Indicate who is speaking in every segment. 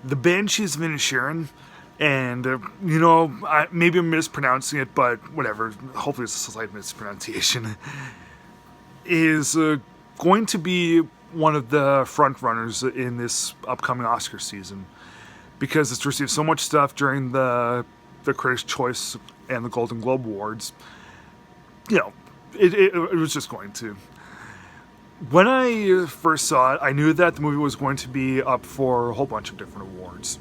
Speaker 1: The Banshees of Inisherin, and maybe I'm mispronouncing it, but whatever. Hopefully, it's a slight mispronunciation. Is going to be one of the front runners in this upcoming Oscar season because it's received so much stuff during the Critics' Choice and the Golden Globe Awards. It was just going to. When I first saw it, I knew that the movie was going to be up for a whole bunch of different awards.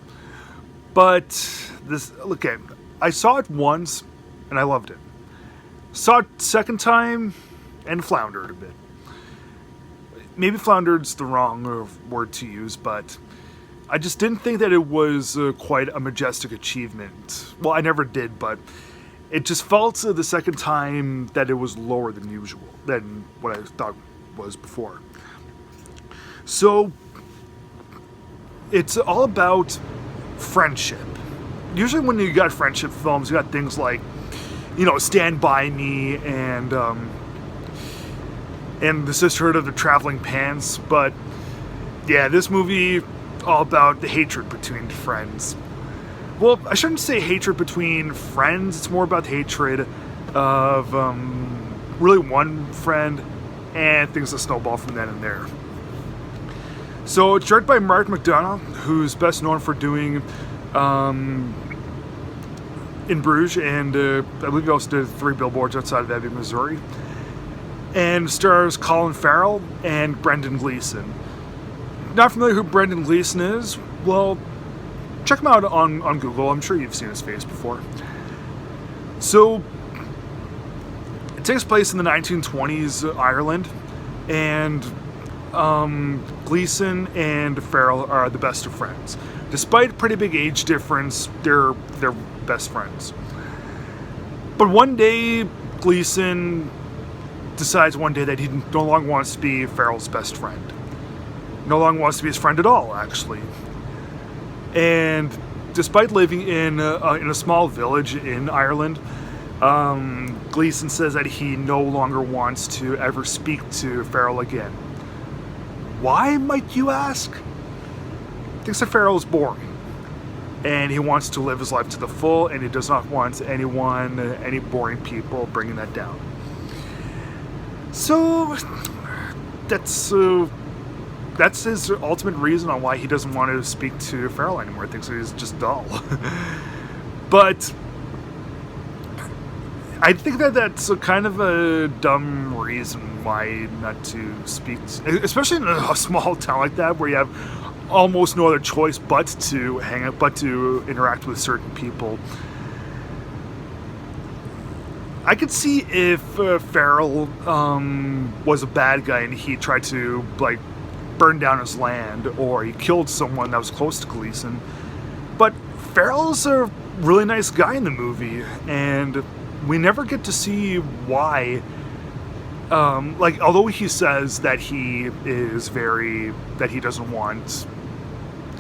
Speaker 1: But I saw it once and I loved it. Saw it second time and floundered a bit. Maybe floundered's the wrong word to use, but I just didn't think that it was quite a majestic achievement. Well, I never did, but it just felt the second time that it was lower than usual, than what I thought was before. So, it's all about friendship. Usually when you got friendship films, you got things like, Stand By Me and The Sisterhood of the Traveling Pants, but yeah, this movie all about the hatred between friends. Well, I shouldn't say hatred between friends, it's more about the hatred of really one friend and things that snowball from then and there. So it's directed by Martin McDonagh, who's best known for doing In Bruges, and I believe he also did 3 Billboards Outside of Ebbing, Missouri. And stars Colin Farrell and Brendan Gleeson. Not familiar who Brendan Gleeson is? Well, check him out on Google. I'm sure you've seen his face before. So, it takes place in the 1920s Ireland, and Gleeson and Farrell are the best of friends. Despite a pretty big age difference, they're best friends. But one day, Gleeson decides one day that he no longer wants to be Farrell's best friend. No longer wants to be his friend at all, actually. And despite living in a small village in Ireland, Gleeson says that he no longer wants to ever speak to Farrell again. Why, might you ask? Thinks that Farrell is boring. And he wants to live his life to the full, and he does not want any boring people bringing that down. So, that's his ultimate reason on why he doesn't want to speak to Farrell anymore. He thinks he's just dull. But I think that's a kind of a dumb reason why not to speak, especially in a small town like that where you have almost no other choice but to hang out, but to interact with certain people. I could see if Farrell was a bad guy and he tried to burn down his land, or he killed someone that was close to Gleeson. But Farrell's a really nice guy in the movie, and we never get to see why. Although he says that he doesn't want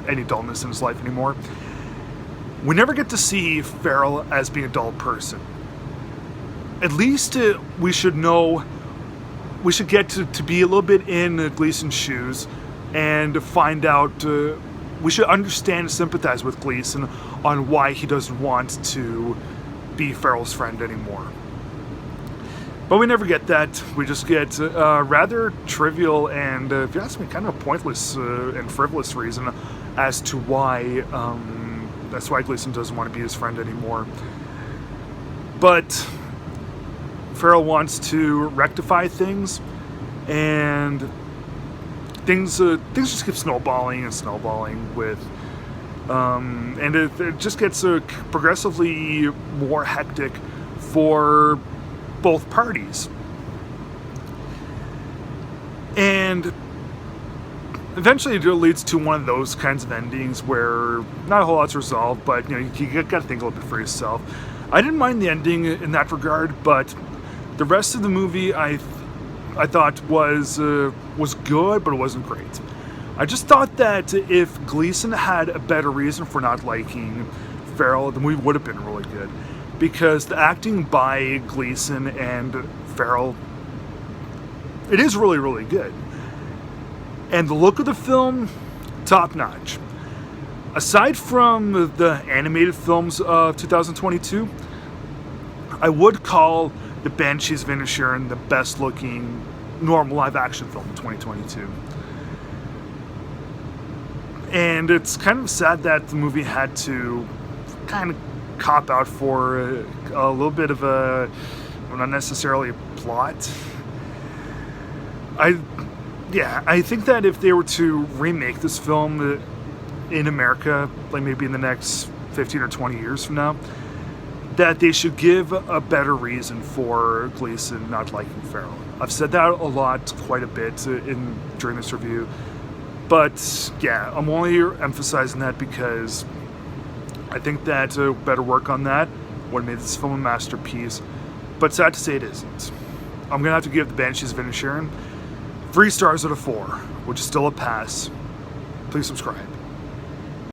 Speaker 1: any dullness in his life anymore, we never get to see Farrell as being a dull person. At least we should get to be a little bit in Gleason's shoes and find out, we should understand and sympathize with Gleeson on why he doesn't want to be Farrell's friend anymore. But we never get that. We just get a rather trivial and, if you ask me, kind of a pointless and frivolous reason as to why Gleeson doesn't want to be his friend anymore. But Farrell wants to rectify things, and things just keep snowballing and snowballing with, and it just gets progressively more hectic for both parties. And eventually it leads to one of those kinds of endings where not a whole lot's resolved, but you got to think a little bit for yourself. I didn't mind the ending in that regard, but the rest of the movie I thought was good, but it wasn't great. I just thought that if Gleeson had a better reason for not liking Farrell, the movie would have been really good. Because the acting by Gleeson and Farrell, it is really, really good. And the look of the film, top notch. Aside from the animated films of 2022, I would call the Banshees of Inisherin the best looking normal live action film in 2022. And it's kind of sad that the movie had to kind of cop out for a little bit of a, not necessarily a plot. I think that if they were to remake this film in America, like maybe in the next 15 or 20 years from now, that they should give a better reason for Gleason not liking Farrell. I've said that a lot, quite a bit during this review, but yeah, I'm only emphasizing that because I think that better work on that would have made this film a masterpiece, but sad to say it isn't. I'm gonna have to give the Banshees of Inisherin 3 stars out of 4, which is still a pass. Please subscribe.